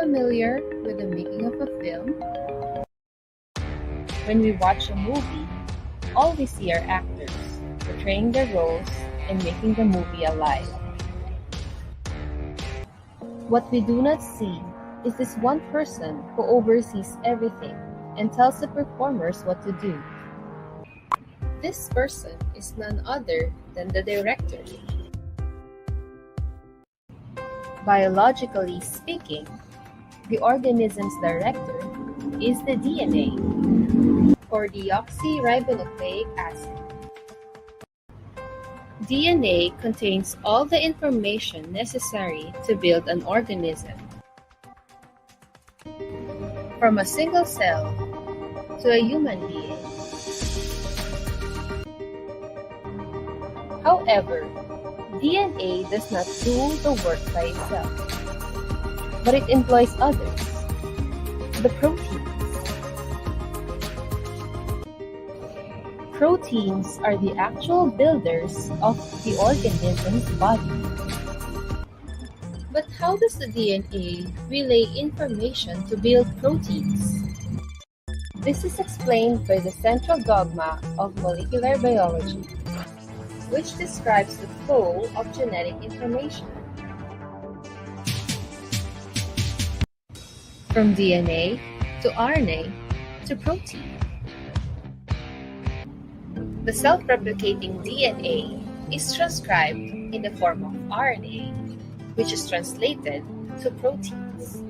familiar with the making of a film? When we watch a movie, all we see are actors portraying their roles and making the movie alive. What we do not see is this one person who oversees everything and tells the performers what to do. This person is none other than the director. Biologically speaking, the organism's director is the DNA, or deoxyribonucleic acid. DNA contains all the information necessary to build an organism. From a single cell to a human being. However, DNA does not do the work by itself, but it employs others, the proteins. Proteins are the actual builders of the organism's body. But how does the DNA relay information to build proteins? This is explained by the central dogma of molecular biology, which describes the flow of genetic information. From DNA to RNA to protein. The self-replicating DNA is transcribed in the form of RNA, which is translated to proteins.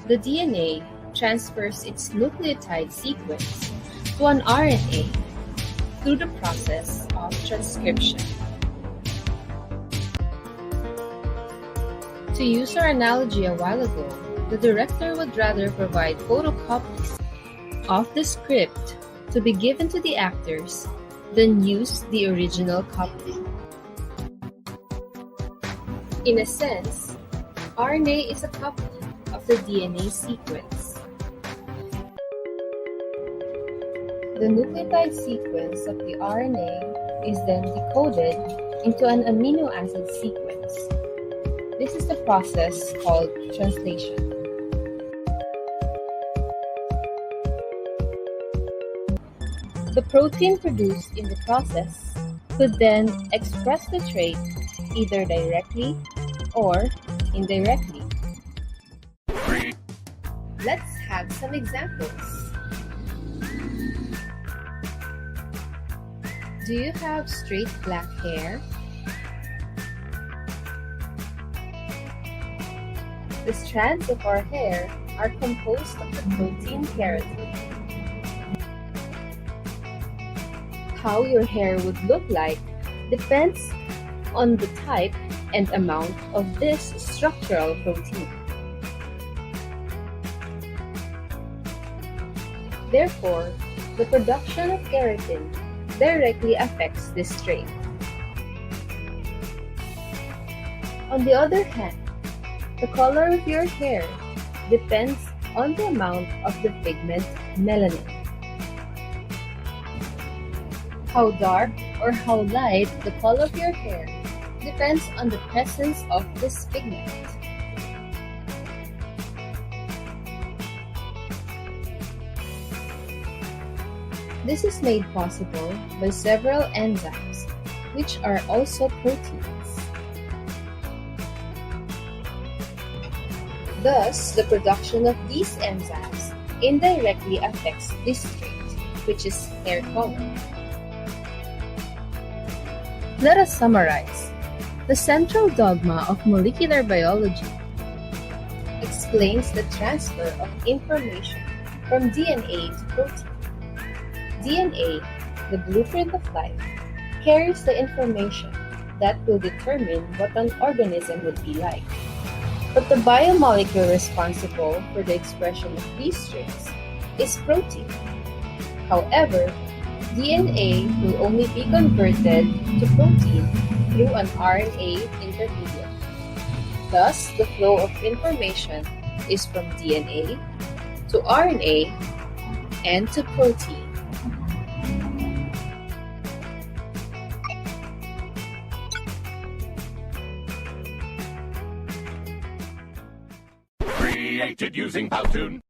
The DNA transfers its nucleotide sequence to an RNA through the process of transcription. To use our analogy a while ago, the director would rather provide photocopies of the script to be given to the actors than use the original copy. In a sense, RNA is a copy of the DNA sequence. The nucleotide sequence of the RNA is then decoded into an amino acid sequence. This is the process called translation. The protein produced in the process could then express the trait either directly or indirectly. Let's have some examples. Do you have straight black hair? The strands of our hair are composed of the protein keratin. How your hair would look like depends on the type and amount of this structural protein. Therefore, the production of keratin directly affects this trait. On the other hand, the color of your hair depends on the amount of the pigment melanin. How dark or how light the color of your hair depends on the presence of this pigment. This is made possible by several enzymes, which are also proteins. Thus, the production of these enzymes indirectly affects this trait, which is hair color. Let us summarize. The central dogma of molecular biology explains the transfer of information from DNA to protein. DNA, the blueprint of life, carries the information that will determine what an organism would be like. But the biomolecule responsible for the expression of these traits is protein. However, DNA will only be converted to protein through an RNA intermediate. Thus, the flow of information is from DNA to RNA and to protein. created using Powtoon.